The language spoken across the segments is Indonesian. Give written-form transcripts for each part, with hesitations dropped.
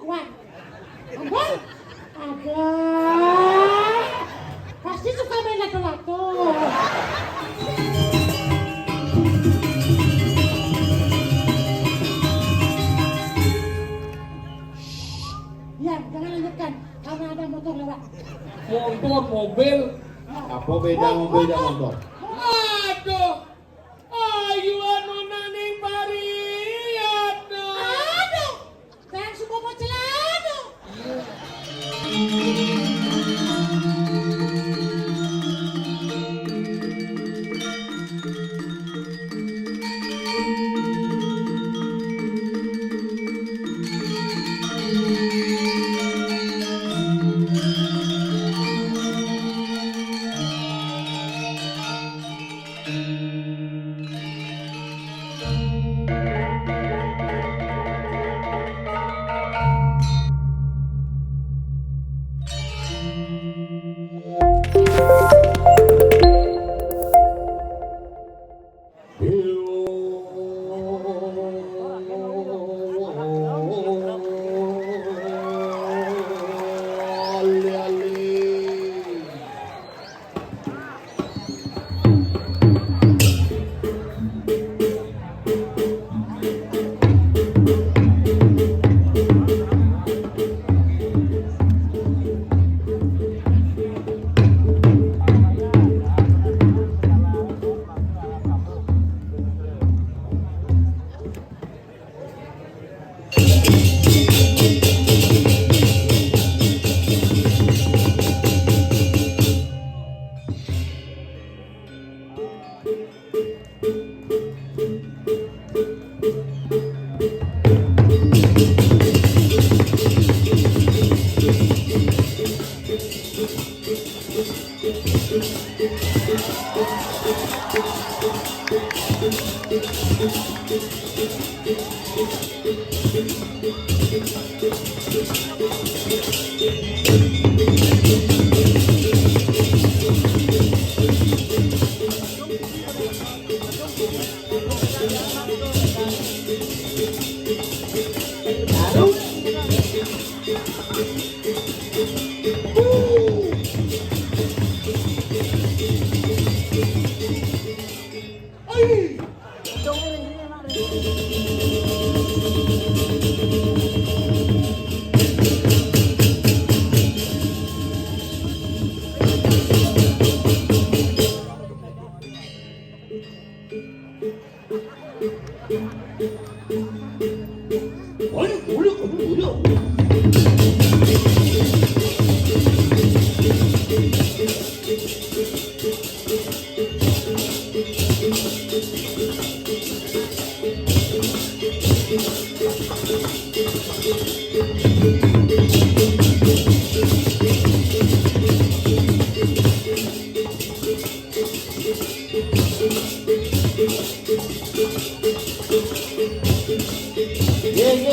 Wah, abang, ada. Pasti suka main lato-lato. Ya, jangan lanjutkan karena ada motor lewat. Motor, mobil. Apa beda mobil dan motor? Aduh. Ayo anu naning pariat. Aduh, sayang semua mau celana.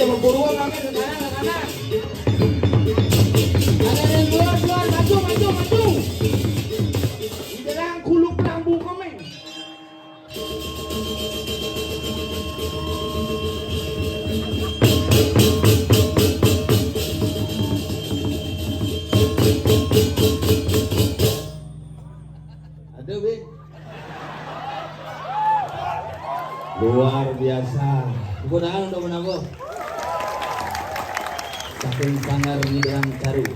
Memburuan kami ke kanan, ke kanan. Ada yang keluar, maju, maju, maju. Jangan kuluk lambu kami. Ada, Win. Luar biasa. Kegunaan untuk menangguh. Saking sangar ngidrang caru.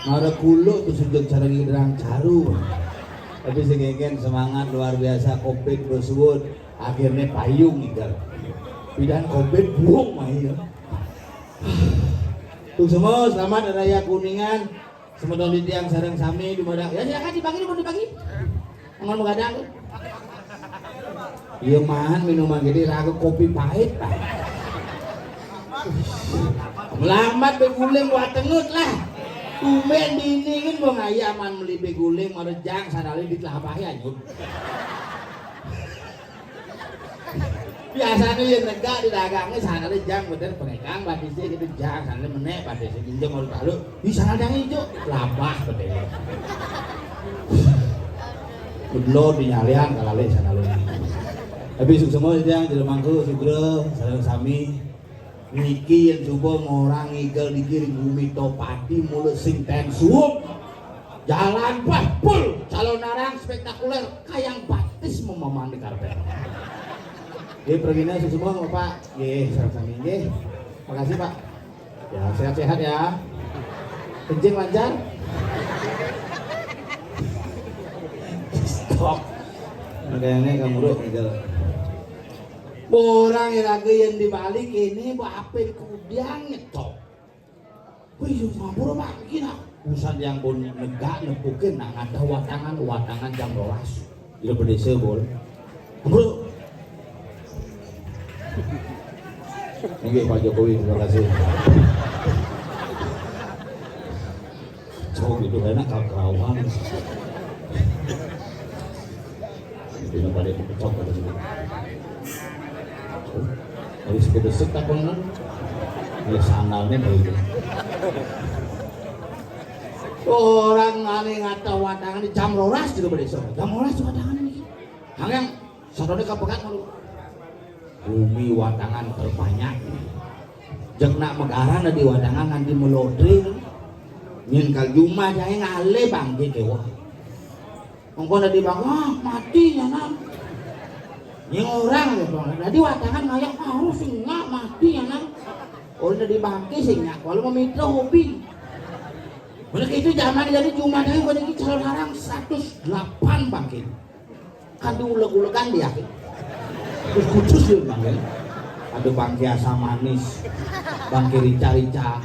Ngara kulo tuh sujud cara ngidrang caru. Tapi segegen semangat luar biasa. Covid bersuwun. Akhirnya payung ikan. Pidan Covid buang mah ya. Tuh semua selamat Raya Kuningan. Semedon di tiang sareng sami di modal. Ya silakan dibagi, mau dibagi. Ngon begadang. Iya mahan minuman gede raga kopi pahit pak. Melamat beguling buat tengut lah. Tumben diningin bang ayaman beli beguling merejang sadali di telapah ya nyut. Biasanya yang negak di dagangnya sadali jang bener pengegang batisnya gitu jang sadali menek batisnya ginjam mau taruh di sana jang hijau telapah bener. Kudlo dinyalian kalale sadali. Tapi suk semua yang di lemangku sugro sareng sami niki yang coba ngorang igel dikiring bumi topati mulut sing ten suum jalan pul calon narang spektakuler kayang batis memamani karpet. Perginya semua Pak. Sama-sama makasih Pak. Ya sehat-sehat ya. Kencing lancar. Stop. Makanya kamu urut igel. Orang lagi yang dibalik ini apa kudiang nyetok. Wih, ngapura Pak, kira pusat yang pun negak nepukin nak ada watangan jam 12. Tidak berdesa boleh. Bro. Ini Pak Jokowi, terima kasih. Cowok itu enak kau-kauan. Tidak pada kepecok pada sini. Habis kedesek tak pernah. Ya sandalnya begitu. Orang aneh ngata wadangan di jam 12 juga berdesa. Jam 12 wadangan ini. Hangang satone kapekat malu. Bumi wadangan terbanyak. Jeung nak megaran di wadangan nganti melodre. Nyen kal Juma jae ngale bangke kewa. Mongko di bang, mati nya nang. Yang orang gitu, jadi wadangan ngayak harus singa mati ya nang. Udah dibangki singa, kalau mau mitra hobi. Boleh itu zaman jadi cuma dari pada kita calon harang 108 bangkit. Kan diuleg-ulegan dia. Terus khusus dia bangkit. Ada bangki asam manis, bangki rica-rica,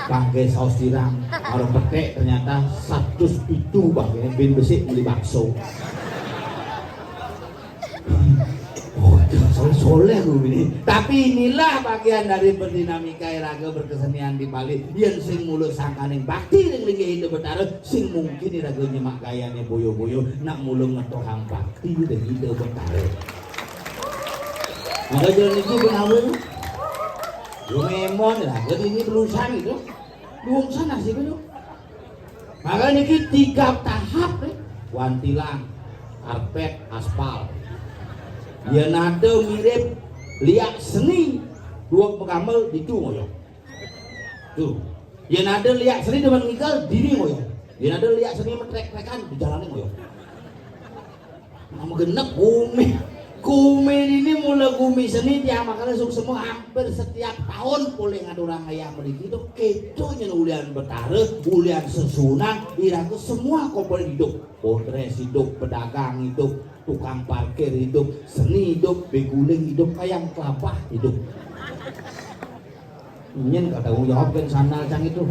bangki saus tiram, orang petek ternyata 107 bangkit. Bin besi beli bakso. Soleh ini. Tapi inilah bagian dari berdinamika iraga berkesenian di Bali yang sing mulut sangkaning bakti yang lagi hidup betara sing mungkin iraga nyemak gayanya boyo-boyo nak mulut ngetohang bakti dan hidup betara. Maka jalan ini benar-benar lumemon lah, jadi ini berusaha itu luangsan nasi itu. Maka ini 3 tahap wantilan, karpet, aspal. Ya nada mirip liak seni 2 pengamel di tu ngoyo. Tuh. Ya nada liak seni depan ngikal diri ngoyo. Ya nada liak seni metrek-trekan di jalan ngoyo. Nama genep Kumi ini mulai kumi seni dia makanya semua hampir setiap tahun boleh ngadurang ayam begitu itu keconya ulian betara, ulian sesunan, iraku semua kompon hidup, pondres hidup, pedagang hidup, tukang parkir hidup, seni hidup, beguling hidup, ayam kelapa hidup. Ingin kata tanggung jawab kan sandal cang itu.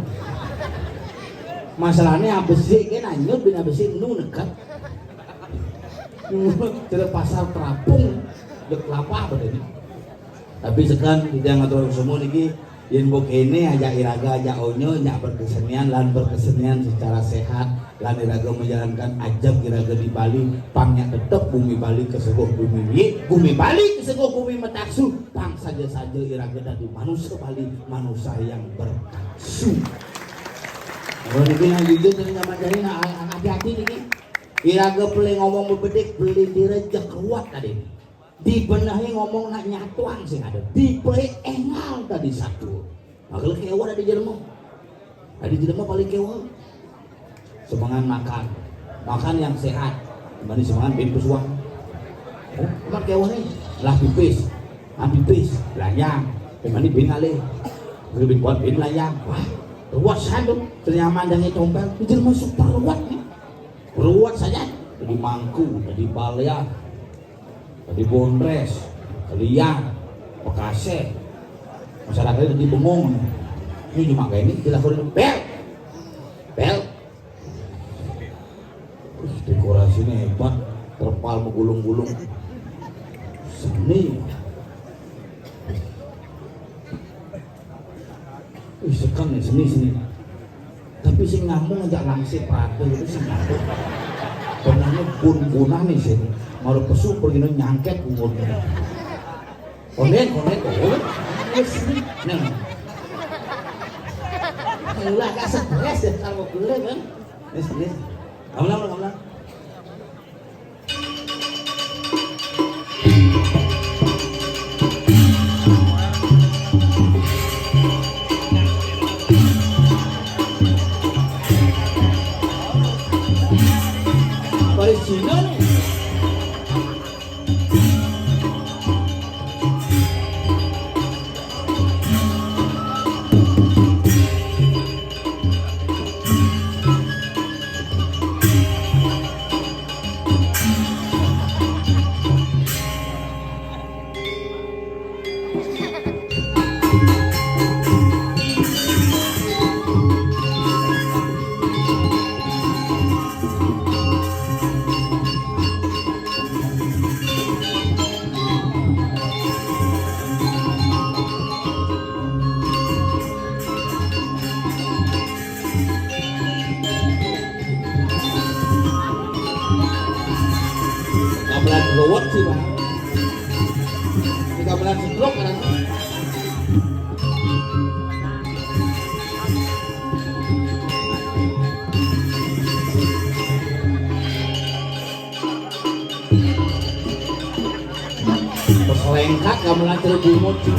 Masalahnya abesik kan anyut bin abesik nu nekat. Tidak pasar terapung dek kelapa ini. Tapi sekarang kita ngatur semua niki yang bok ini aja iraga aja onyo nyak berkesenian lan berkesenian secara sehat lan iraga menjalankan ajab iraga di Bali pangnya tetap bumi Bali kesegoh bumi Bali kesegoh bumi metaksu pang saja iraga dari manusia Bali manusia yang bertaksu. Kalau niki yang jujur dari zaman dari hati-hati niki. Iraga beli ngomong bebedik beli direjek kuat tadi dibenahi ngomong nak nyatuan sih ada dibeli engal tadi satu makanya kewa ada di jelema paling kewa semangat makan yang sehat kembali semangat bin pesuang emang kewa nih lah pipis layang kembali bin alih lebih buat bin layang wah ruwet sandung ternyaman dengan tompel di jelema super ruwet nih ruwet saja, jadi mangku, jadi balya, jadi bondres, liang, bekase, masyarakatnya jadi bengong. Ini cuma kayak ini dilakukan bel. Dekorasinya hebat, terpal menggulung-gulung, seni. Sekarang nih seni. Tapi sing ngomong aja langsir prado itu sing ngomong benarnya bun-bunah nih sih malu pesu pergi nyangket bungun konet nah lah gak stres ya kalau boleh kan stres kamu gamelan terbumut sih.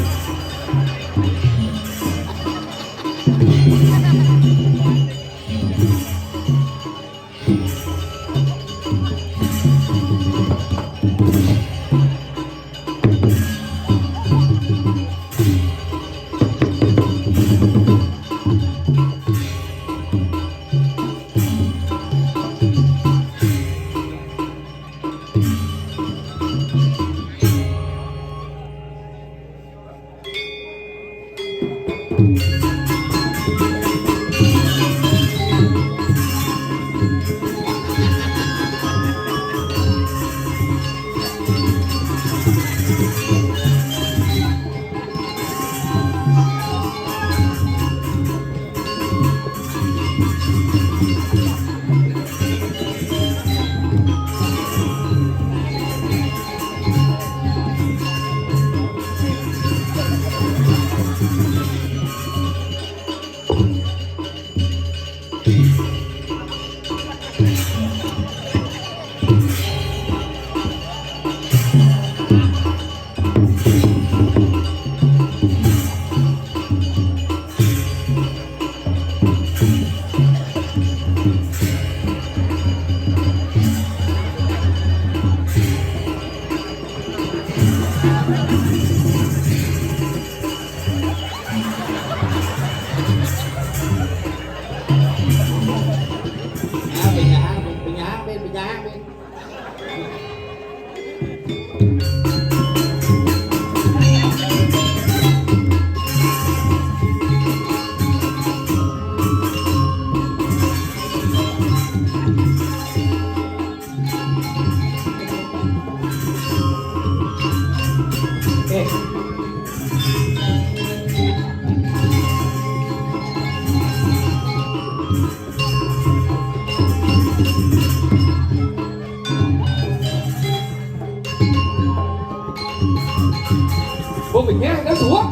Bố mình nghe nó xuống.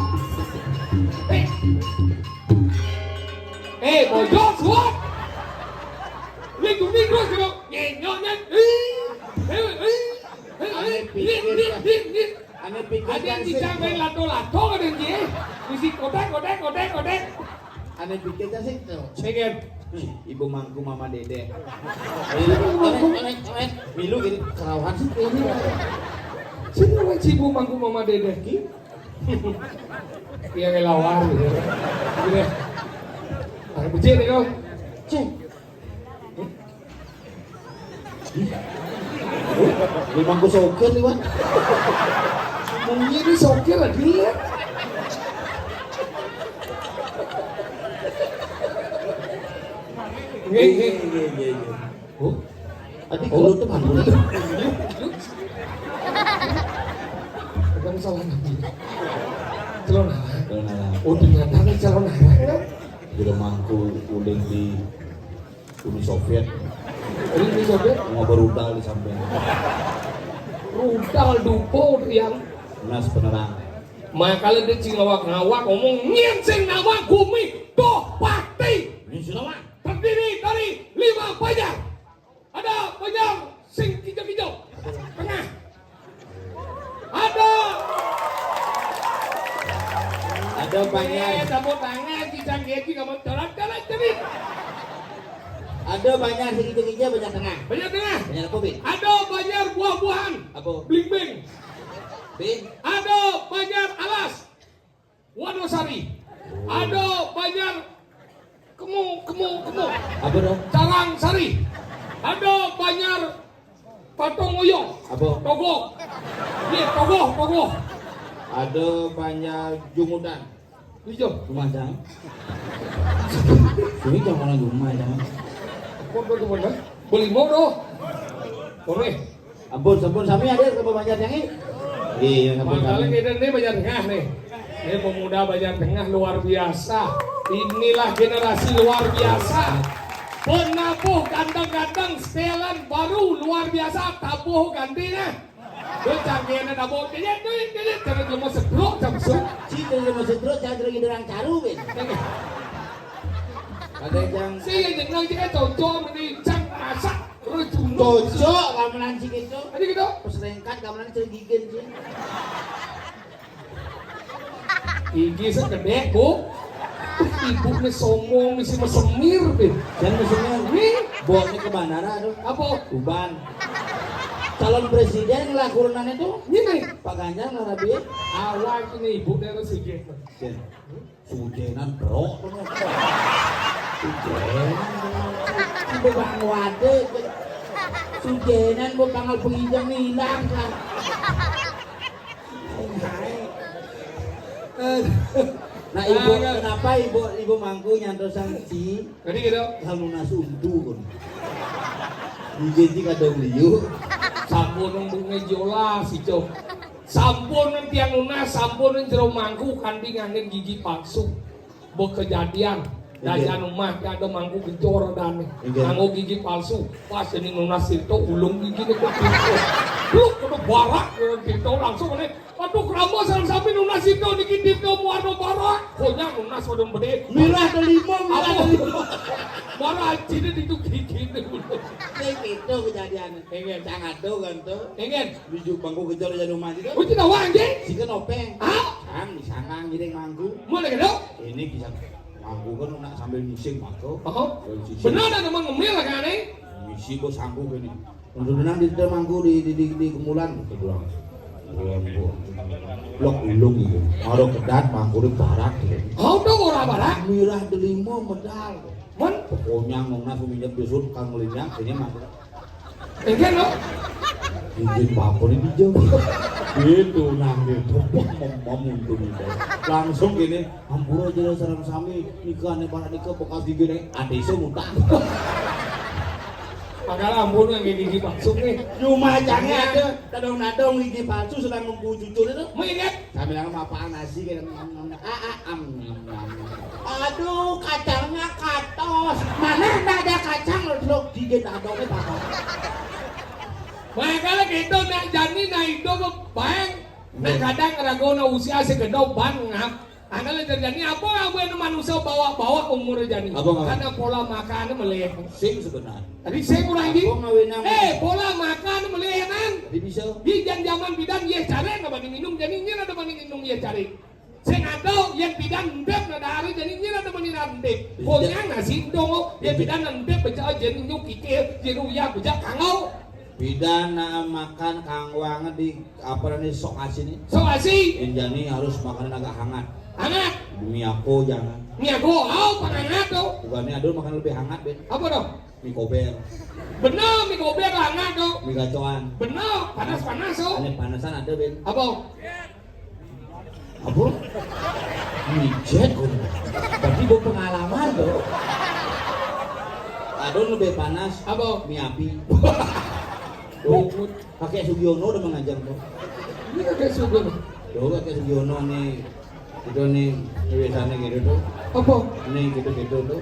Ê, bỏ gió xuống. Lên cũng đi luôn rồi. Nhẹ nhõm nhanh. Aneh pikir Ada yang sih. bisa main lato-lato kan dia. Mesti kotak. Aneh pikir sih. Second. Ibu mangku mama dede. Milu gini kerawan sih ini. Sini orang cibu mangku mama dede ki. Yang ngelawar gitu. Gini. Ada becek nih kau. Cek. Di mangku soker nih wan. Mungkin ini sokir lah dia. Nggih. Oh. Adi kulo tuh mangku. Kamu salah nabi. Celana. Celana. Oh dengan tangan celana ya. Di mangku uling di Uni Soviet. Ini Soviet. Mau berudal di samping. Rudal dupo yang Nas penerang. makanya dia ngawak ngomong nyinsing nama Gumi Tohpati. Ini sudah Terdiri dari 5 banjar. Ada banjar sing hijau-hijau tengah. Ada banyak. tepuk tangan kijang geki kamu jalan jadi. Ada banyak sedikit-sedikitnya banyak tengah. Banyak tengah. Banyak apa bin? Ada banyak buah-buahan. Apa? Bling-bling. Bin? Ada banyak alas. Wonosari. Ada banyak kemu. Apa dong? Carang sari. Ada banyak patong uyong. Apa? Togoh. Ini togoh. Ada banyak jumudan. Hijau. Lumajang. Ini jangan orang Lumajang. Kau mana? Beli modo. Boleh. Ampun sami ada berapa banyak yang ini? Iya, ampun Makanya sami. kita ini Banjar Tengah nih. Ini pemuda Banjar Tengah luar biasa. Inilah generasi luar biasa. Penabuh ganteng-ganteng, setelan baru luar biasa. Tabuh gantinya. Terus canggihnya tabuh. Jadi jangan cuma sedruk jamsuk. Cita sama setro, cita lagi derang caru bin. Ada yang Saya jenang jika cocok menicang masak. cocok gamelan sih gitu. Ini gitu. Perserengkat gamelan itu gigin sih. Gigi segede bu. Ibu nih sombong misi mesemir deh. Dan musuhnya Nih bosnya ke bandara tuh. apa? Tuban. Calon presiden lah kurunan itu. Ini Pak Ganjar lah Rabi. awal ini ibu nih harus sedikit. Sujenan bro. Sujenan. Ibu bang wade. Sujenan bu tanggal penginjam hilang kan. Nah ibu kenapa ibu mangku nyantosan si Jadi gitu. halunas untu kan. Dijanji kadang liu. Sampun nembunge jola si cok. Sampun tiang lunas, sampun jero mangku kanthi ngangin gigi palsu. Bo kejadian dayan rumah ada mangku gejor dan nganggo gigi palsu. Pas ini lunas itu ulung gigi ke pintu. Bluk kudu barak gitu langsung nih. Aduh kramo sareng sampe lunas itu dikit itu muarno barak. Konya lunas wadon bede. Mirah delimo, mirah delimo. Barak cini itu gigi dulu. Kayak gitu kejadian. Pengen sangat tuh kan tuh. Pengen. Bijuk bangku gejor jadi rumah itu. Uji tawa anjing. Si kan openg. Ah, Kan disangang jadi mangku. mau lagi dong? Ini kisah mangku kan nak sambil musik mako. Oh, benar ada teman ngemil kan nih? Misi bos sanggup ini. Untuk di dalam mangku di kemulan kedua. Blok ulung itu. Maro kedat mangku di barat gitu. Oh, dong orang barat. Mirah delimo medal. Mon, Pokoknya ngomongnya suminya besut kang melinya ini mangku. pengen lo? Izin papon ini jauh. Itu nangis topok memuntung itu. Langsung gini, ampura aja sarang sami nikah nih para nikah bekas gini adese muntah. Padahal ampun yang gigi palsu nih. Cuma jangan ada tadong-tadong gigi palsu sedang nunggu cucur itu. Mengingat, Kami bilang apaan nasi kayak aduh kacangnya katos. Mana enggak ada kacang lo gigi tadongnya apa? makanya gitu nak jani na itu bang. Nah kadang ragu na usia segedau ban ngap. Angkala terjadi apa yang manusia bawa umur jani? Apa? Karena pola makan meleh. Sing sebenarnya. Tadi saya kurang ini. Apa ngawin yang Pola makan melehenan. Jadi bisa. Di zaman bidan ye cari nggak bani minum jadinya ada bani minum ye cari. Saya nggak tahu yang bidan ndep nada hari jadinya ada bani ndep. Pokoknya nasi dong yang bidan ndep baca jadi nyuk kikir jadi uya baca kangau. Pidana makan kang wanget di apa namanya sok asin ini. So asih Injani harus makanan agak hangat. hangat. Demi aku jangan. Nih aku penghangat tuh. Bukannya adul makan lebih hangat Ben. Apa dong? Mie kober, Bener mie gober hangat tuh. mie gacoan. Bener panas tuh. Ini panasan ada Ben. Apa? Apa? Mie jet kok. Berarti bawa pengalaman tuh. Adul lebih panas. Apa? Mie api. Tuh, kakek Sugiono udah mengajar tuh. Ini kakek sugun. Tuh kakek Sugiono nih. Itu nih biasanya gitu tuh. Apa? Ini gitu-gitu tuh.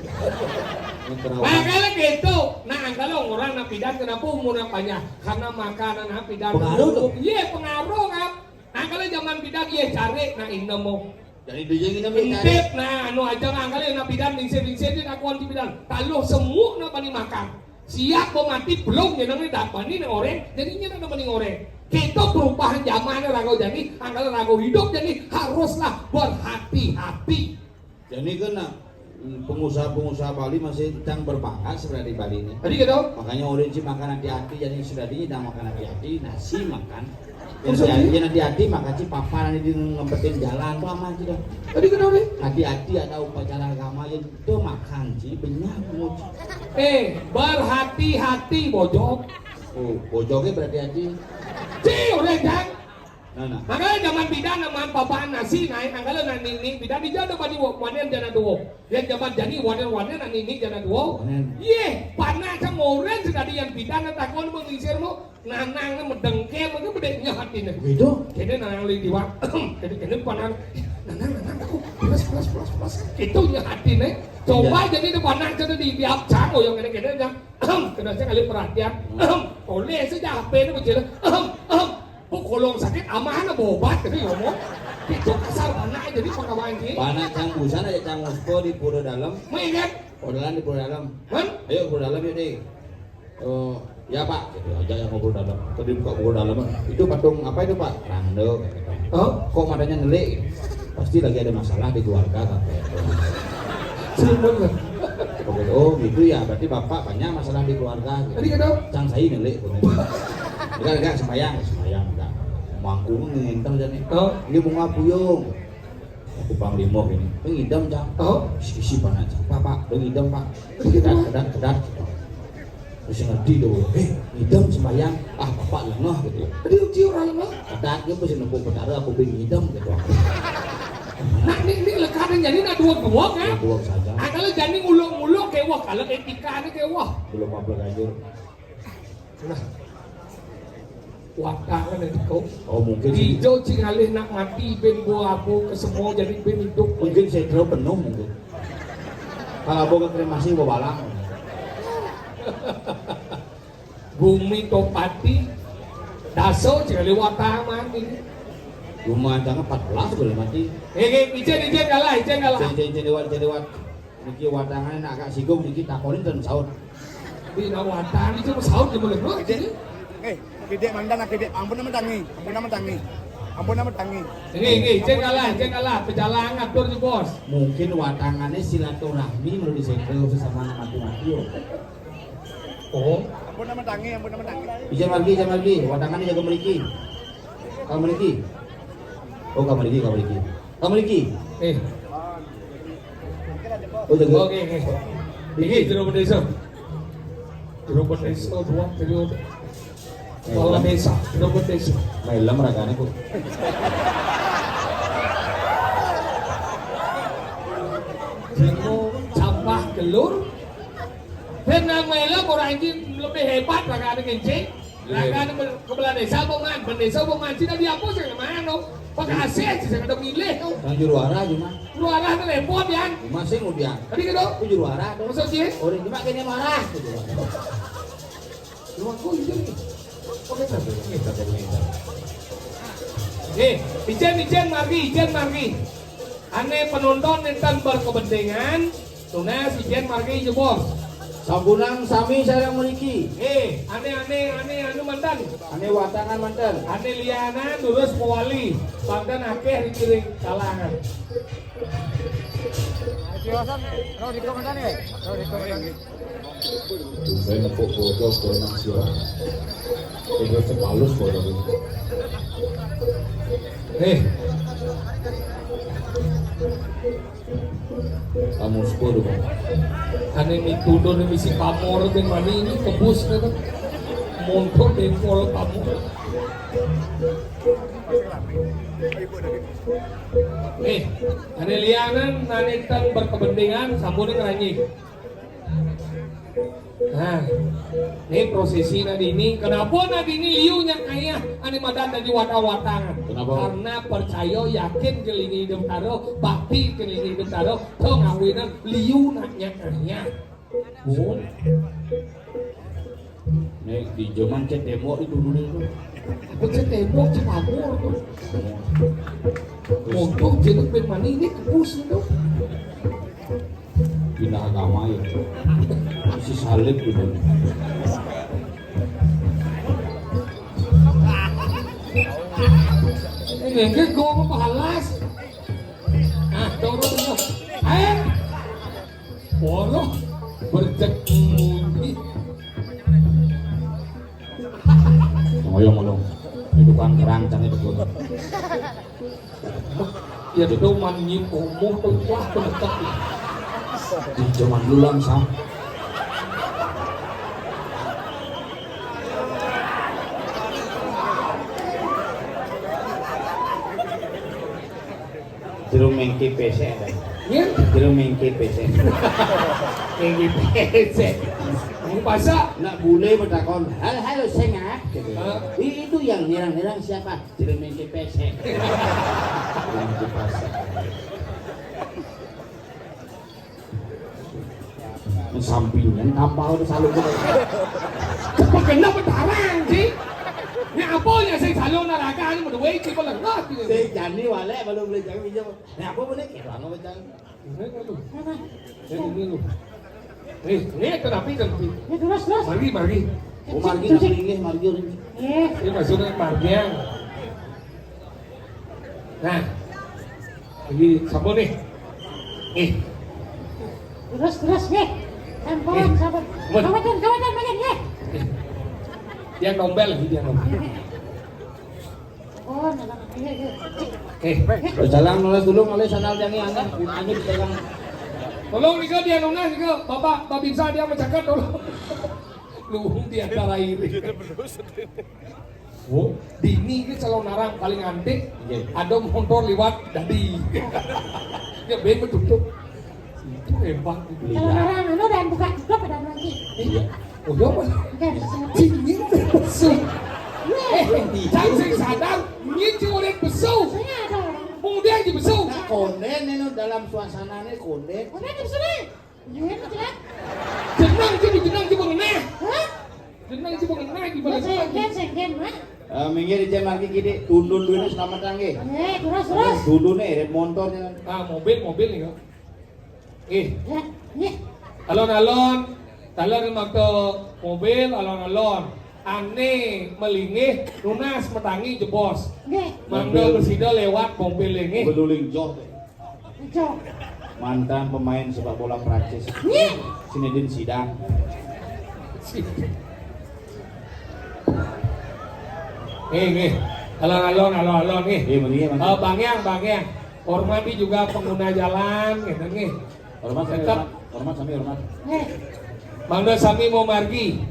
Ini perawan. Makanya gitu. Nah, kalau orang napidan kenapa umurnya banyak? Karena makanan napidan. Pengaruh tuh? Iya, pengaruh kan. Nah, kalau zaman bidan iya cari. Nah, ini mau. Jadi dia gini cari. Intip, nah, anu aja kan kalau napidan ningsir-ningsir dia akuan di bidan. Kalau semua napa dimakan. Siap mau mati belum jenenge dapani ning oreng, jadinya nang mending oreng. Kita perubahan zaman rago jadi, angkal rago hidup jadi haruslah berhati-hati. Jadi kan pengusaha-pengusaha Bali masih sedang berpangkat sebenarnya di Bali ini. Tadi gitu. Makanya orang sih makan hati-hati, jadi sudah tidak makan hati-hati, nasi makan. Oh, Jadi hati-hati makan sih papan ini ngempetin jalan tuh aman sih dah. Tadi kenapa nih? Hati-hati ada upacara agama yang itu makan sih banyak muci. Berhati-hati bojok. Oh, bojoknya berarti hati. Udah jang. Nah. Makanya zaman bidan nama papaan nasi naik angkala nani bidan di jada bani wanen jana duo. Yang zaman jadi wanen nani jana duo. Ye, panah kan orang sudah yang bidan takon mengisir mo nanang medengke maka bedanya hati nih. Gitu. Kene nanang li diwak. Kene panah nanang aku plus. Itu nya hati nih. Coba jadi itu panah jadi di abcang yang kene yang kena saya kali perhatian. Oleh saja HP itu kecil. Kolong sakit aman bobat gitu ngomong. Itu kasar panah jadi pengawang ini. Panah cang busan aja cang muspo di pura dalam. Mengingat, Orderan di pura dalam. kan? Ayo pura dalam yuk deh. Ya Pak, gitu aja yang ngobrol dalam. Tadi buka pura dalam. Itu patung apa itu Pak? Rando. Oh, Kok matanya ngelik? pasti lagi ada masalah di keluarga katanya. Sebenarnya. Oh gitu ya, berarti bapak banyak masalah di keluarga. Tadi kan dong? Cang saya ngelik. Enggak sembayang enggak. Mangkung ngentel jadi. Oh. Ini bunga puyung. Aku panglima ini. Pengidam cang. Oh. Isi panas cang. Pak, pengidam pak. Kedat. Terus ngerti tuh. Idam sembayang. Ah bapak lengah gitu. Tadi uji orang lengah. Kedat dia pasti nempuk perkara aku pengidam gitu. Nah ini lekaran jadi nak dua kan? Dua saja. Ah kalau jadi ngulung kewah, kalau etika ini kewah. Belum apa gajur. Nah, watangan itu kau. Oh mungkin Hijau cingalih nak mati ben buah aku ke semua jadi ben hidup. mungkin saya terlalu penuh mungkin. Kalau aku ke kremasi bawa balang. Bumi topati, daso cingalih watang mati. Rumah jangan 14 boleh mati. Ijen kalah. Jadi niki watangan nak agak singgung niki takonin dan sahur. Di nak watang itu sahut di boleh bro. Gede mandan gede ampun nama tangi. Ijen kalah. Pejalan ngatur di bos. Mungkin watangannya silaturahmi menurut disekel sesama anak mati-mati. Oh, Ampun nama tangi. Ijan margi. Watangannya jaga memiliki. Kamu memiliki. Oh kamu memiliki. Oh jaga. Oke. Ini jeruk desa dua periode. Kepala desa, jeruk desa. Malam ragane kok. Jeruk sampah telur. Benang malam orang ini lebih hebat ragane kencing. Ragane kepala desa bongan, tidak dihapus yang mana? Pakai aset sih, saya ada milih. Yang juru arah cuma. Lu arah telepon ya? Masih kemudian. Tadi gitu. Aku juru arah. Masuk sih? Orang cuma kayaknya marah. Lu aku ini. Oke, Ijen margi. Ane penonton enten berkepentingan, tunas Ijen margi jebos. Sampunang sami sareng mriki. Ane mantan. Ane watangan manten. Ane liana lurus pewali. Mantan akeh dikiring kalangan. Saya nepuk foto koronang siwa. Itu sepalus foto ini. Kamu sepuluh dong. Ane mitudon ni misi pamor ben mani ini kebus kan. Montor dengkol pamor. Ane lianan nanetan berkepentingan sambung ngeranyi. Nah, ini prosesi nadini. Kenapa nadini liunya kaya ane madan dari watangan? Kenapa? Karena percaya yakin kelingi hidup taro, bakti kelingi hidup taro, tau ngawinan liu naknya kaya. Oh, Nek di zaman cek demo itu dulu itu. aku tembok cepamur tuh. Untuk jenuh ben mani ini kebus itu. Pindah agama ya. Masih salib gitu. Ini gue mau pahalas. Ah, dorong dulu. Boroh berjekmuni. Ngoyong itu kan kerancang itu pun. Ya itu manyi umuh tuh wah pendekat. Di zaman dulu langsung. Jeruk mengki PC ada. Ya, Jeruk mengki PC. yang dipecek. Kamu pasak. Nak bule bertakon, halo sengak. Gitu. Itu yang nyerang-nyerang siapa? Jeruk mengki PC. Mengki PC. Sampingan kapal itu selalu Cepat kena bertarang sih. Ini apanya saya selalu naraga ini mau duit sih kalau enggak. saya jani wale belum boleh jangan pinjam. Nah apa boleh kira nggak macam? Ini lu. Ini kenapa? Ya terus. Mari. Oh margi nak ringih margi ringih. Eh, Ini maksudnya margian. Nah, Lagi sabar nih. Terus nggih. Sampun, sampun. Kawan makan nggih. Dia nombel lagi dia nombel. Oh, nah, Berjalan nulis dulu nulis sanal jangi angkat gunanya dipegang. Tolong nih dia nunas nih Bapak Babinsa dia mencatat tolong. Luhung di antara ini. Oh, dini ini calon narang paling antik. Ada motor lewat tadi. Ya bener tutup. Itu hebat. kalau orang anu dan buka tutup ada lagi. Iya. Oh ya mas. Oke, Cingin besu. Jangan sadar. Ini cuma besu. saya ada orang. Kemudian di besu. Nah konden ini dalam suasananya konden. Udah di sini. Iya, tidak. Jenang di mengenai. Hah? Jenang di mengenai di balik. Sengken, Mak. Minggir di jam lagi gini, tundun dulu selamat tangge. Terus. Dulu nih, rep motornya. Ah mobil nih kok. Ya, ya. Alon-alon, talon makto mobil alon-alon. Ane melingih, lunas metangi jebos. Nggih. Mangdo bersido lewat mobil ini. Beduling Joh. Cok. Mantan pemain sepak bola Prancis. Nggih. Zinedine Zidane. Nih, alon-alon nih. Begini Bang Yang, hormati juga pengguna jalan, gitu nih. Hormat Tetap. sami hormat. Nggih. Mangda sami mau margi,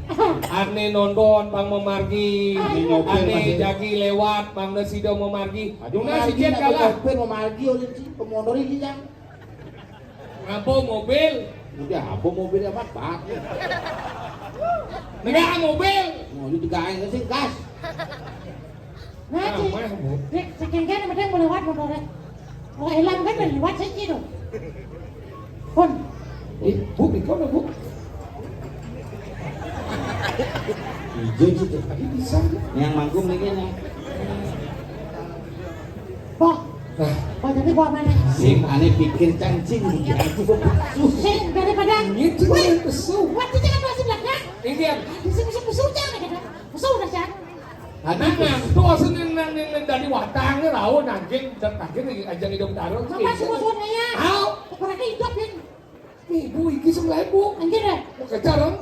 ane nonton bang mau margi, ane jagi lewat, mangda sido mau margi. Lunas sikit kalah. Kopen mau margi oleh si pemondor ini jang. Ngapo mobil, Udah apa mobilnya mat bak. negara mobil. Mau di tegain ke sing gas. Nah, Cik. Sekengken yang penting melewat motornya. Kalau hilang kan melewat saja itu. Pun. Bu, ikut bu. Hijau situ. Tadi bisa. Yang manggung lagi nih. Boh. Boh tapi bawa mana? Sing aneh pikir cancing mikir aku kok. Sing daripada. Ini cuma besu. Waktu jangan masih belakang. Ini Di sini musuh jangan kata. Musuh udah jangan. Aduh, tuh aslinya dari watang nih rawa nangking dan nangking lagi ajang hidup taruh. Apa semua suaranya? How? Orangnya hidup kan. Nih bu, iki sebelah bu. Anjir deh. Mau kejar dong.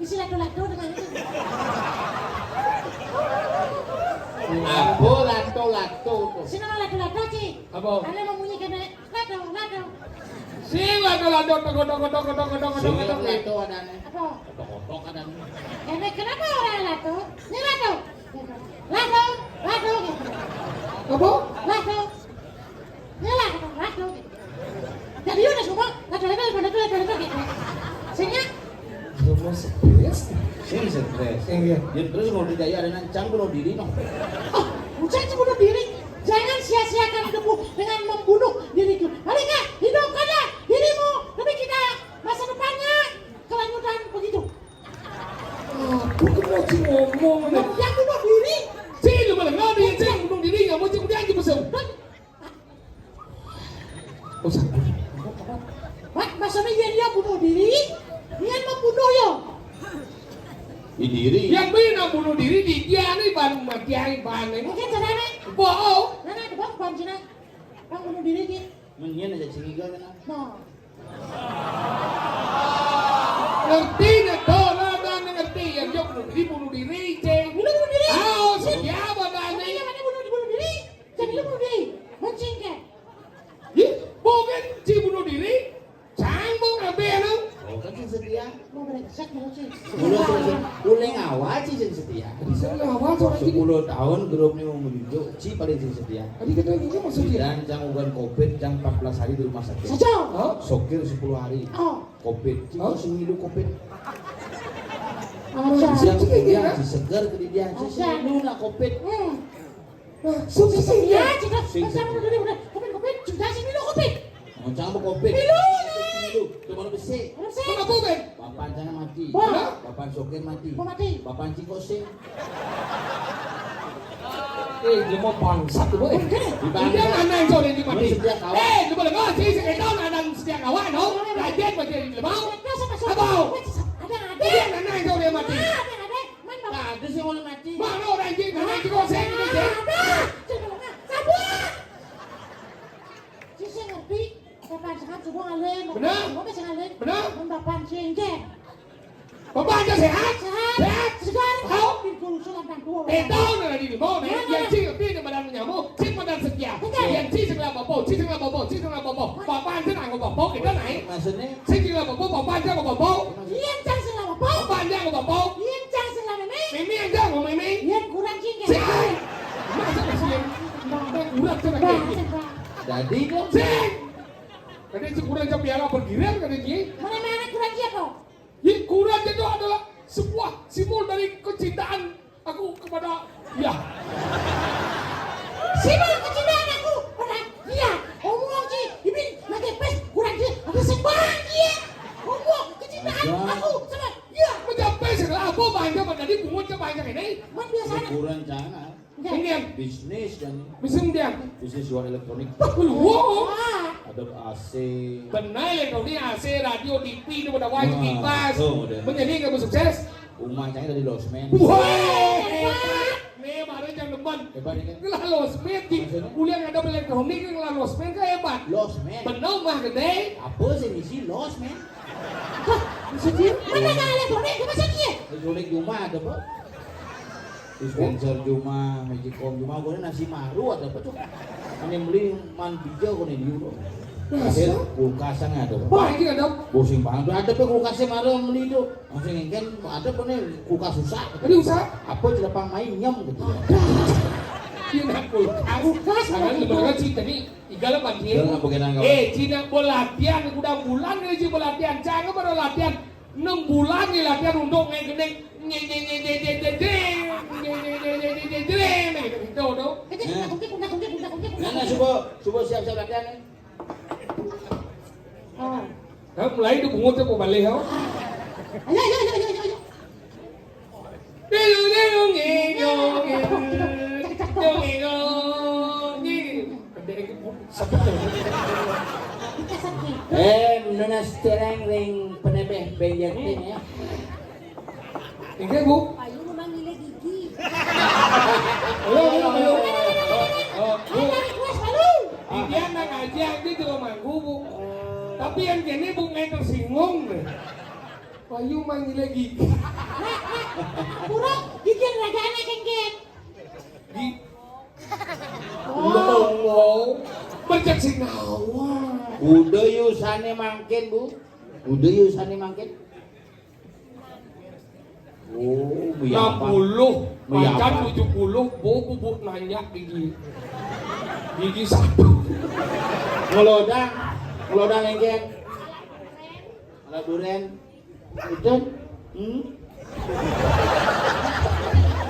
Isi lato-lato dengan itu. apa lato-lato tuh. Sini nama lato-lato Ci. Apa? Kalian mau bunyi kena lato. Sing lato toko. Sing lato adane. Apa? Kotok adane. Kenapa orang lato? Ini lato. Lato. Apa? Lato. Ini lato. Jadi udah semua lato gitu. Sini Belum stres. Sing stres. Iya. Ya terus mau didaya ada nancang bunuh diri noh. Jangan bunuh diri. Jangan sia-siakan hidupmu dengan membunuh diriku. Malika, hidupkanlah dirimu demi kita masa depannya kelanjutan begitu. Bukan mau ngomong nih. Yang bunuh diri. Sing lu malah ngadi, sing bunuh diri nggak mau cing dia aja besar. Oh sabar. Wah, maksudnya dia bunuh diri. Dia membunuh yo. Di diri. Yang benar bunuh diri di dia nih ban matiai ban ini. Mungkin caranya. Bohong. Nah, di bawah bang Cina. Bang bunuh diri gitu. Menyen aja cingiga kan. Nah, Ngerti nggak tuh? Nggak ngerti yang dia bunuh diri, ceng. bunuh diri. Oh, siapa tadi? Iya, mana bunuh diri? Jadi lu bunuh diri. Mancing kan? Bukan si bunuh diri. Canggung apa ya nung? Oh kan sing setia. Mau berengsek mau sih. Mulai ngawal sih sing setia. Bisa ngawal soal ini. 10 tahun grup ini mau menuju Ci paling sing setia. Tadi kita ini maksudnya. Dan jang ugan covid jang 14 hari di rumah sakit. Saja. Oh, Sokir 10 hari. Oh, Covid. Ci Oh. sing ngilu covid. aja. Siang Ci, kemudian ya. si seger ke dia. Si sing ngilu na covid. sudah sih Ya, ya. cita. Masa bunuh diri udah. Kopit. Sudah sih minum kopit. Ngocang mau covid. Ngilu nih. Ngilu. Coba besi. Terus sih. Kenapa Ben? Bapak jangan mati. Wah. Bapak sokir mati. Mau mati. Bapak Ciko sing. Dia mau bangsat tuh boy. Dibangsa. Dia mana yang sore ini mati? Lu setia kawan. Lu boleh nggak sih sekitar ada setia kawan, no? Rajen macam ini lebau. Apa? Dia mana yang sore mati? Nah, itu sih mau mati. Mana orang ini? Mana yang kau saya ini? tapi kapan sehat sudah ngalen. Benar. Kok bisa ngalen? Benar. Bapak cengkeh. Bapak aja sehat. Sehat. Segar. Tahu? Pinggul sulam tangguh. Tahu na di mo na yang cing pi na madan nya mo, cing madan sekia. Yang cing sing la bobo, cing sing la bobo, cing sing la bobo. Bapak aja nang bobo kita naik. Maksudnya Cing sing la bobo, bapak aja bobo. Yen cang selama po. Bapak aja bobo. Yen cang selama me. Mimi aja mo mimi. Yen kurang cengkeh. Cing. Masa kasih. Urat sana Bah, kayak. jadi dong. Cing. Tadi si kurang jam biara bergirir kan ini. Mana kurang siapa? Ini kurang itu adalah sebuah simbol dari kecintaan aku kepada dia. Siapa kecintaan aku pada dia? Omong sih, ibin pakai pes kurang dia. Apa sebang dia? Omong kecintaan aku sama dia. Mencapai segala apa banyak tadi bungut ke banyak ini. Man biasa. Ukuran jangan. Kemudian Bisnis dan bisa kemudian. bisnis jual elektronik. Wow. Ada AC. Benar elektronik AC, radio, TV itu pada wajib Wah, kipas. tuh, model. Menjadi kamu sukses. Rumahnya dari losmen. Wah, hebat. Nih baru yang depan. Hebat ini kan? Lah losmen di kuliah ada elektronik yang losmen kan hebat. Losmen. Benar mah gede. Apa sih misi losmen? Sedih. Mana ada elektronik? Apa sih dia? Elektronik rumah ada apa? Dispenser cuma, magicom cuma, gue nasi maru ada apa tuh? Ini beli man bijau gue di Euro. Hasil kulkasnya ada apa? Wah, ini ada. Bosing banget tuh, ada apa kulkasnya maru yang beli itu? Masih ngengken, ada apa nih kulkas susah? Tadi usaha. Apa tidak pang main nyam gitu? Cina kulkas. Jangan lebaran sih tadi igala bantuin. Jangan bagian kawan. Cina latihan udah bulan nih sih latihan. Jangan baru latihan 6 bulan nih latihan untuk ngegedeng Nah, subuh siap-siap latihan nih. mulai itu bungut itu balik Ayo. Nona sekarang ring penebeh benjatin ya. Tinggal bu. Payu memanggilnya gigi. Halo. Request malu. Dia anak aja dia juga manggu bu. Tapi yang kini bu nggak tersinggung deh. Payu manggilnya gigi. Pura bikin ragane kengken. Wow, bercak sinawa. Udah yusane mangkin bu. Udah yusane mangkin. Oh, 60, makan 70, bu nanya gigi 1. Ngelodang engken. Ala duren. Itu.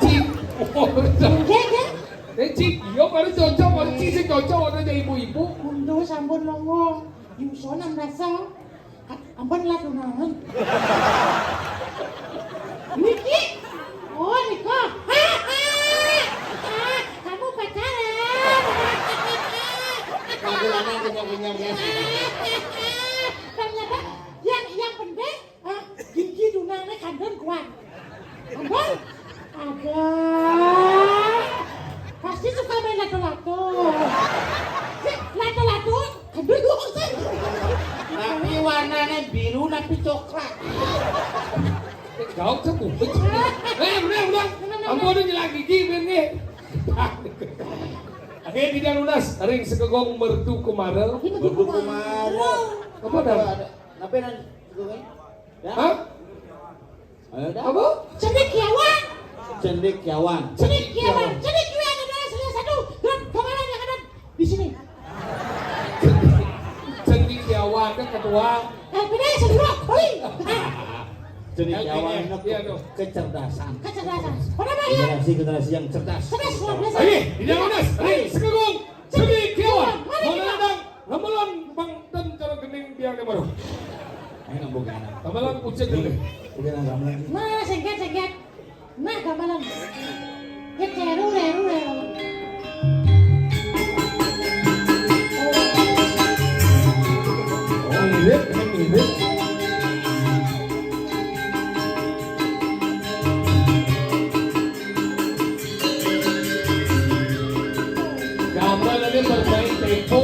Cik, Kengken. cik, yo baru cocok, cik cocok ada jadi ibu-ibu. Mundo sampun ngomong. Yuson am rasa. Ampun lah tunangan. Niki. Oh, Niko. Kamu pacaran. Kagulannya kenyang-kenyang ya. Ternyata yang penting gigi tunangannya kandung kuat. Kandung? Ada. Pasti suka main lato-lato. Lato-lato kandung doang sih. Tapi warnanya biru tapi coklat. Kau sebut. Udah. Ampun udah jelas gigi bener. Akhirnya tidak lunas. Ring sekegong mertu kemarau. Berdua kemarau. Apa dah? Apa yang ya? Hah? Ayo dah. Apa? Cendekiawan. Cendekiawan. Cendekiawan adalah salah satu dan kemarin yang ada di sini. Cendekiawan kan ketua. Beda sendiri. Oi. Cendekiawan Iya, itu kecerdasan. Kecerdasan. Pada bayar. Generasi yang cerdas. Cerdas luar biasa. Ayo, tidak lunas. Ring sekegong Cendekiawan. Mana datang? Gamelan bang dan cara gening biar dia baru. Ayo ngambung kan. Gamelan ucap dulu. Udah gamelan. Nah, sengket. Nah, gamelan. Keteru. Oh, mirip. Gamelan ini bermain tempo.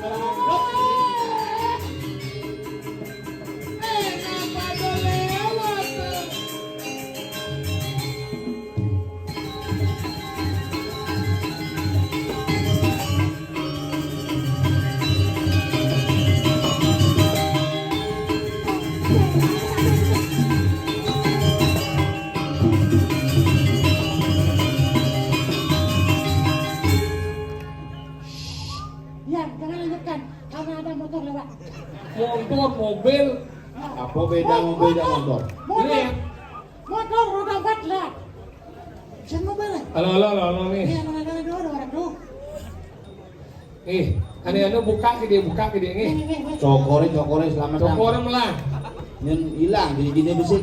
ngapa do lewat? Ya, jangan lanjutkan karena ada motor lewat. Motor, mobil. Apa beda mobil dan motor? Motor, motor roda 4 lah. Jangan mobil lah. Halo nih. Iya, ada orang tuh. Anu buka ke dia nih. Cokore selamat datang. Cokor melang. Yang hilang gini besik.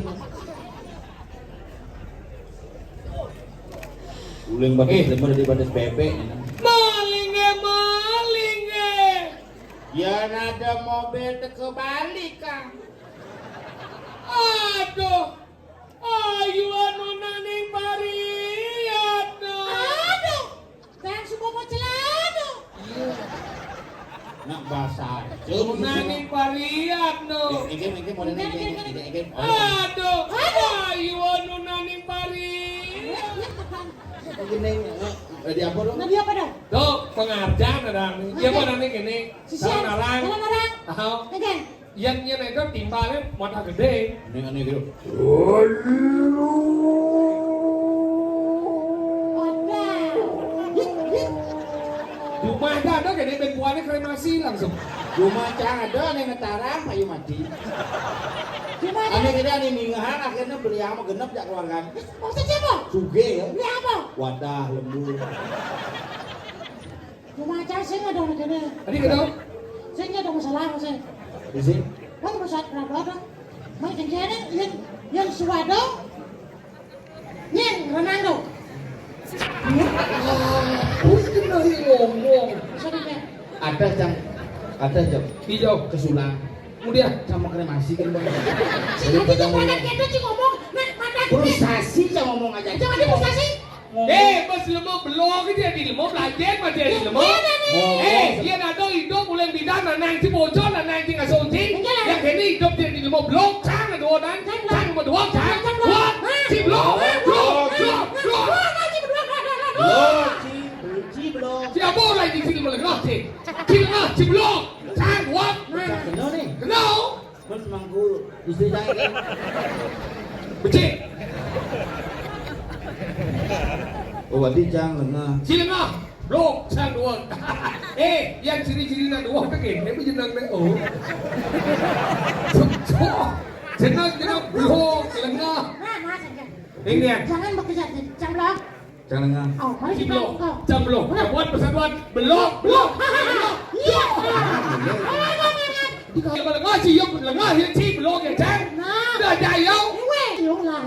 Uling batis lemah di batas PP. Malinge. Ya ada mobil kebalik Kang. Aduh. Ayu anu naning pariat. Aduh, jangan semua mau celana. Nak basah. Naning pariat no. Iki model iki. Aduh. Ayu anu naning pariat. Gini, di apa dong? Nabi apa dong? Tuh, pengajar ada nih. Dia mau nanya gini. Sisian, Narang. narang. Tahu. Oke. Yang itu timbalnya modal gede. Ini gitu. Rumah ada gede bentuannya kremasi langsung. Cuma ada nih ngetarang ayo mati. Gimana? Ane kita nih ningahan akhirnya beli sama genep jak keluarga. Maksud siapa? Suge ya. Beli apa? Wadah lembur. Cuma acara saya nggak ada gini. Tadi gitu. Saya nggak ada masalah saya. Di sini. Mana masalah berapa dong? Main kerjanya yang Suwado, yang Ronaldo. Mungkin lagi ngomong. Sorry Ada jam Hijau. kesulang. Kemudian Sama kremasi kan bang. Jadi pada kita sih ngomong, nah pada Frustasi saya ngomong aja. jangan dipustasi. pas lemah belok dia di lemah belajar mah dia di lemah. Dia ada hidup mulai bidang nang si bocor nang si ngasunting. Yang ini hidup dia di lemah belok cang ada orang cang berdua cang. Si belok. Belum. Siapa lagi di sini melengah si? Si belok cang buat. Kenal nih. Kenal? Mas mangku istri saya kan. Becik. Oh berarti jangan lengah. Si lengah. Belok cang dua. Yang ciri-ciri nak dua tak kena tapi jenang dah. Oh. Jenang belok lengah. Ini dia. Jangan bekerja, jangan belok. Jangan lengah. Oh, mari Si kita belok. buka. Jam belok. Buat persatuan belok. Iya. Dia melengah si yang lengah yang si belok ya cang. Dah jauh. Weh, yung lah.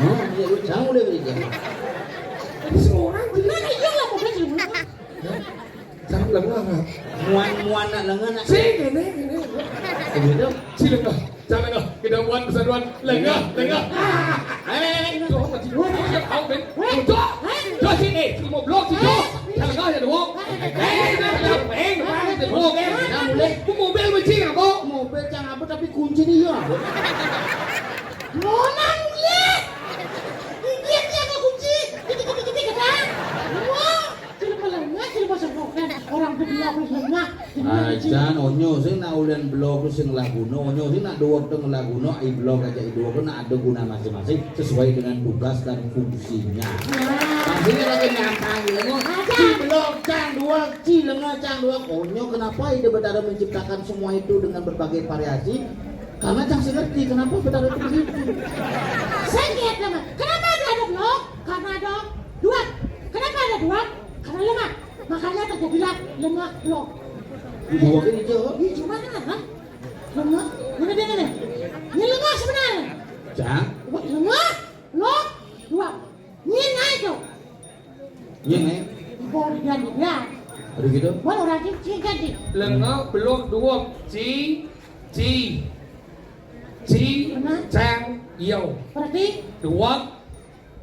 Oh, dia jangan boleh kerja. Semua orang Benar yung lah mobil sih. Jangan lengah. Muan nak lengah nak. Si kene. Begitu. Si lengah. Jangan lengah. Kita buat persatuan lengah. Tuh, masih dua. Siap kau ben. Tuh. Tuh sini. Si mau blok si tuh. Jangan lengah ya dong. Mobil macam apa? Mobil jangan apa tapi kunci ni ya. Nonang lihat. Lihat dia ke kunci. Kita kata. Wah, sila malangnya, sila masakokan. Orang berdua aku lengah. Ajan onyo sing nak ulen blog sing laguno onyo sing nak dua teng laguno i blog aja i dua nak ada guna masing-masing sesuai dengan tugas dan fungsinya. Maksudnya lagi nyantang gitu. Ci blog cang dua, ci lengah cang dua. Onyo kenapa ide Betara menciptakan semua itu dengan berbagai variasi? Karena cang sih ngerti kenapa Betara itu begitu. Saya lihat nama. Kenapa ada blok? Karena ada dua. Kenapa ada dua? Karena lengah. Makanya terjadilah lengah blok. Dua kan hijau. Hijau mana kan? Lengah. Mana dia nih? Ini lengah sebenarnya. Cang, Lengah, blok, dua. Ini naik tuh. iya nih. Boleh dan ya. Ada gitu. Boleh orang ini ganti. Lengah belok dua. Ci. Cang iyo. Berarti Dua.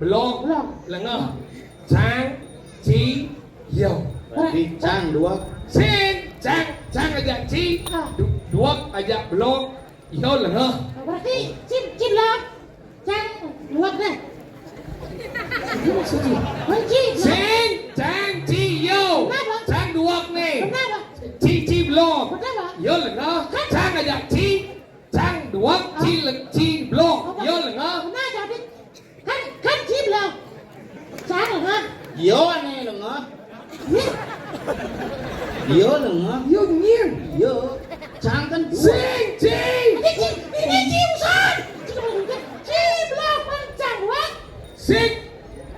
Belok. blok. Lengah. Cang. Ci. Iyo. Berarti Dicang dua. Sing, cang aja ci, duak aja blok, yo lengah. Berarti cim lah. Cang luak deh. Sing, cang ci yo, cang duak nih. Kenapa? Ci blok, Kenapa? yo lengah. Cang aja ci, cang duak ci blok, yo lengah. Kenapa jadi? Kan cim lah. Cang lah. Yo aneh lengah. Yo lengah. Yo nyir. Yo. Cang kan dua. Sing, ci. Ini cim san. Cim lah pancang luak. Sing,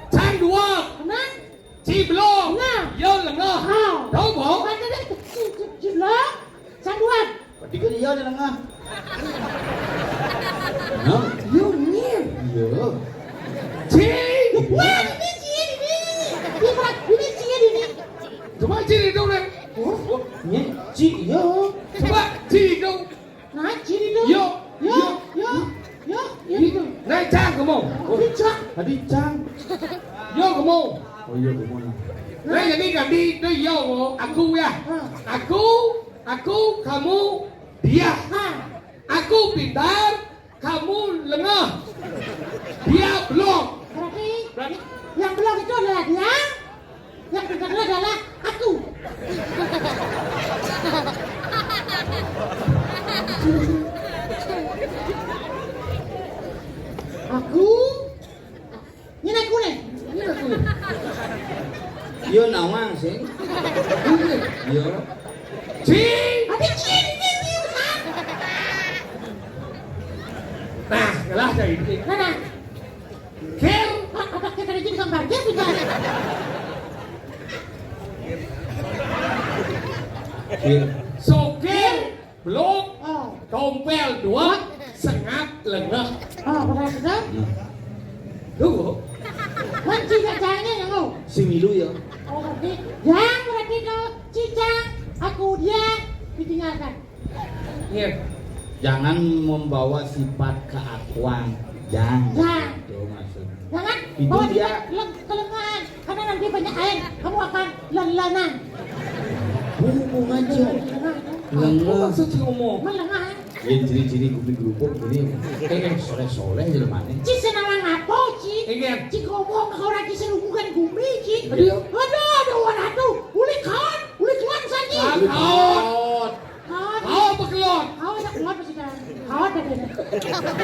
cang duak, Kenapa? ci blok, Nah. yo lengah. Tahu boh? Cim lah. Sanduan. Berarti kan yo di lengah. Nah. Yo nyir. Yo. Ci. Wah, ini cien ini. Ini cien ini. Coba ci itu deh. Nye, ci yo. Coba ci itu. Nah, cien itu. Yo. Yo, itu. Này Trang của mông. Cak. Tadi cang. Yo của mông. Oh iya kemana? Này jadi ganti itu yo aku ya. Aku, kamu, dia. Nah, Aku pintar, kamu lengah. Dia belum. berarti yang belum itu adalah dia. Yang benar adalah aku. Aku. Ini aku nih. Ini aku. Yo nawang sih. Yo. Ci. Ada cien ini besar. Nah, kalah dari ini. Nah, Ker. apa kita izin gambar dia bisa? Soker, belum. Oh, Tompel dua, sengat lengah. benar sudah. Tuh. Kunci kacanya yang kau. Si Milu ya. Oh, berarti yang berarti kau cicang, aku dia ditinggalkan. Iya. Jangan membawa sifat keakuan. Jangan. Jangan. Itu maksudnya. Jangan Itu bawa dia. kelengahan karena nanti banyak air, kamu akan lelenan. Hubungannya. Apa Lengah. maksud si ngomong? Melengah. Ya ciri-ciri kuping kerupuk ini. Soleh-soleh jadi mana? Ci senang apa ci? Iya. Ci ngomong kau lagi selubungan gumi ci. Aduh. Aduh, ulik saja. Kaot. Kawan. Kau bekelot. Kau ada keluar pasti kan? Kau ada deh.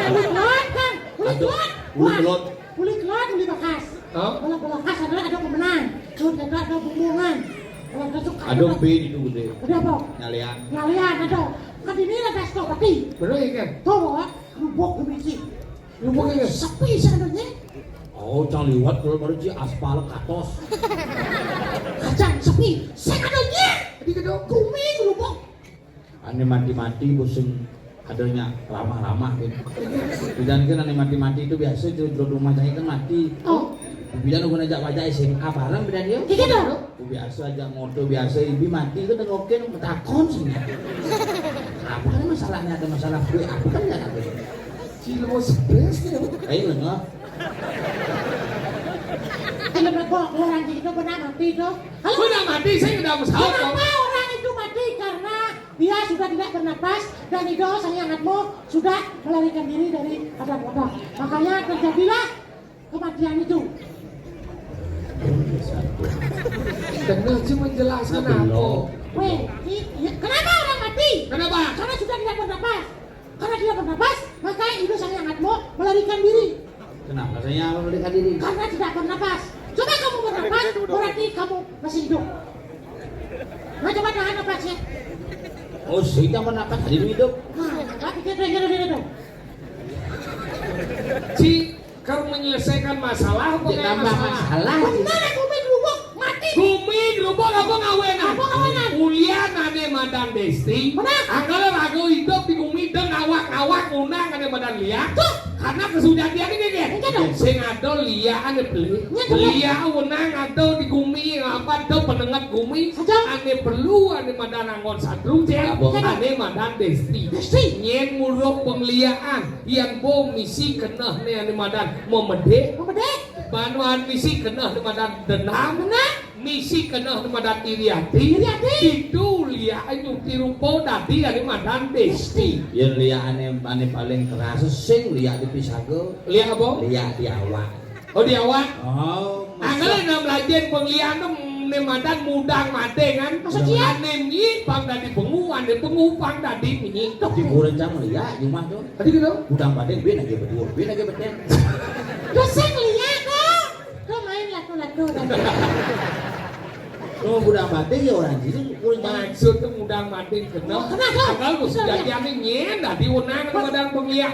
Ulik keluar kan? Ulik keluar. Ulik keluar. Ulik keluar, ulik bekas. Hah? Bola khas adalah ada pemenang. Terus ada bumbungan. Kalau masuk Ada B itu gede. Ada apa? Nyalian. Nyalian ada. Kan ini ada stop pati. Bener ya kan? Tahu nggak? Lubuk kebiji. Lubuk ya? Sepi sebenarnya. Oh, jangan liwat kalau baru sih aspal katos. Kacang sepi. Sebenarnya. Tadi kedok. Gumi lubuk. Ane mati-mati bosen adanya ramah-ramah gitu. Dan kan ane mati-mati itu biasa di rumah saya kan mati. Oh. Bilang aku ngajak wajah SMA bareng bilang dia. Gitu dong. Biasa aja moto biasa ibu mati itu udah oke nunggu takon sih. Apa kan masalahnya ada masalah gue aku kan nggak ada. Cilo stres ya. Ayo nggak. Kalau mereka orang itu pernah mati itu. Kalau Udah mati, saya udah pesawat. kenapa orang itu mati? Karena dia sudah tidak bernapas dan itu sangatmu sudah melarikan diri dari alam wadah. Makanya terjadilah kematian itu. Tengah cuma menjelaskan apa. Weh, kenapa orang mati? Kenapa? Karena sudah tidak bernapas. Karena tidak bernapas, maka itu sangatmu melarikan diri. Kenapa saya melarikan diri? Karena tidak bernapas. Coba kamu bernapas, berarti kamu masih hidup. Nah, coba tahan napasnya. Oh, sehingga bernapas hari hidup. Nah, tapi kita dengar. Ci, kau menyelesaikan masalah apa nggak Ditambah masalah. Benar aku main lubuk mati. Bumi gerubuk apa ngawenan? Apa ngawenan? Ulian ane Madam Desti. Benar. Angkala ragu hidup di bumi dan awak unang ane Madam Lia. Tuh. Karena kesudatian ini kan. Iya dong. Sing ado Lia ane beli. Iya dong. Lia unang ado di bumi apa ado penengat bumi. Saja. Ane perlu ane Madam Angon Sadrung cek. Apa? Ane Madam Desti. Desti. Nyen muruk pengliaan yang bo misi kenah ne ane Madam memedek. Memedek. Banuan misi kenah ane Madam denam. Benar. misi kena madan Iriati. Itu lihat nyuti rupo dadi ada madan Desti. Ya lihat ane paling keras sing lihat di pisago. Lihat apa? Lihat di awak. Oh di awak. Oh. Anggalnya nam lajen penglian ne madan mudang mate kan. Maksudnya? Ane nyi pang dadi bengu, ane bengu pang dadi nyi. Di kurencang lihat rumah tuh. Tadi gitu. Udang baden ben lagi berdua, ben lagi beden. Dosen lihat kok. Kau main laku-laku tadi. Kalau udang baden ya orang itu kurencang. Maksud tuh mudang mate kena. Kenapa? Anggal lu jadi ane nyen dadi unang madan penglian.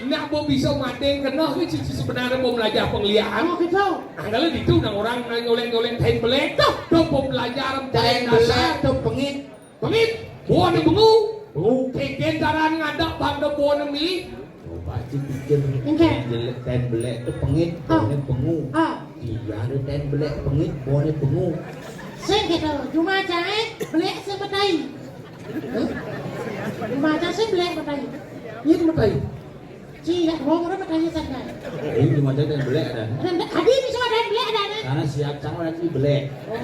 Nak mau bisa mate kena itu sebenarnya mau belajar penglian. Oh gitu. Anggalnya itu nang orang nyoleng-nyoleng kain belek tuh. Tuh mau belajar Kain belek tuh pengit. Pengit, buah ni bengu. Bengu, keken jaran ngadak bangda buah ni mi. Oh, baca pikir Engke. jelek ten belek tuh pengit, Ah. boleh pengu. Ah, Iya ada ten belek pengit, boleh pengu. sing gitu. Cuma cai belek sing betai. Cuma cai sing belek betai. Ini matai. Si ya wong ora betai santai. Ini cuma ten belek dah. Adi bisa ada belek ada nih. Karena siap cang nanti belek. Oh,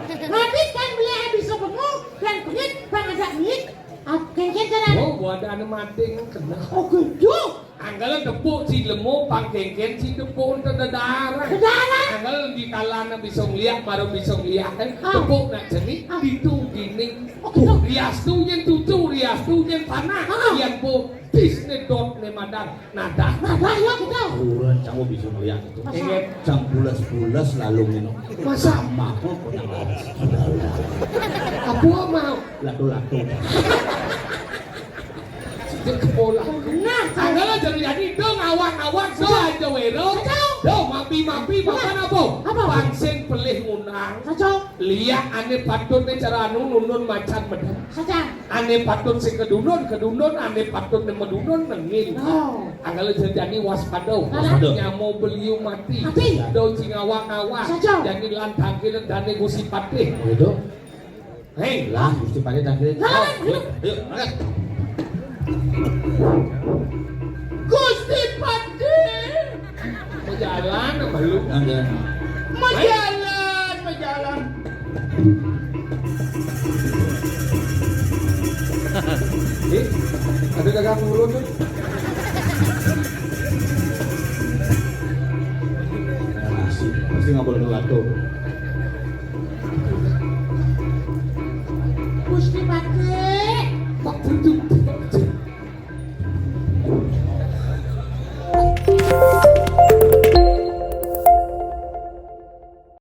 habis kan belek bisa bengu dan pengit bang ada mit. Kengken jalan. Oh, buah ada mati kena. Oh gitu. Anggalnya tepuk si lemu, pang keken si tepuk untuk darah. Darah? Anggal di kalana bisa ngeliat, baru bisa ngeliat kan. Ah. Tepuk nak jenis, Ah. itu gini. Oh, gitu. Rias tu yang tutu, rias tu yang tanah. Ah. Yang po, tisne dot ne madan, nada. Nah, ya gitu. Kurang cang mau bisa melihat itu. Masa? Ingat, Cang bulas-bulas lalu minum. Masa? Sama kok yang laras. apa mau? Lato-lato. Dia kepola. Nah, Anggalnya jadi dong awak-awak do aja wero. Do mapi-mapi makan apa? Apa? Pangseng pelih ngunang. Saco, Lihat ane patut ne cara nunun macan medan. saja. Ane patut sing kedunun, ane patut ne medunun nengin. Oh. Anggalnya jadi waspada. Waspada. Nyamo beliau mati. Mati. Do sing awak-awak. Saja. Jadi lantang kira dane gusi patih. Itu Hei, lah mesti pakai tangkir. Lah, Yuk, yuk, angkat. Gusti patih. Mau jalan apa lu? Angkat. Majalan. Ada gagak mulu tuh. Pasti nggak boleh lato.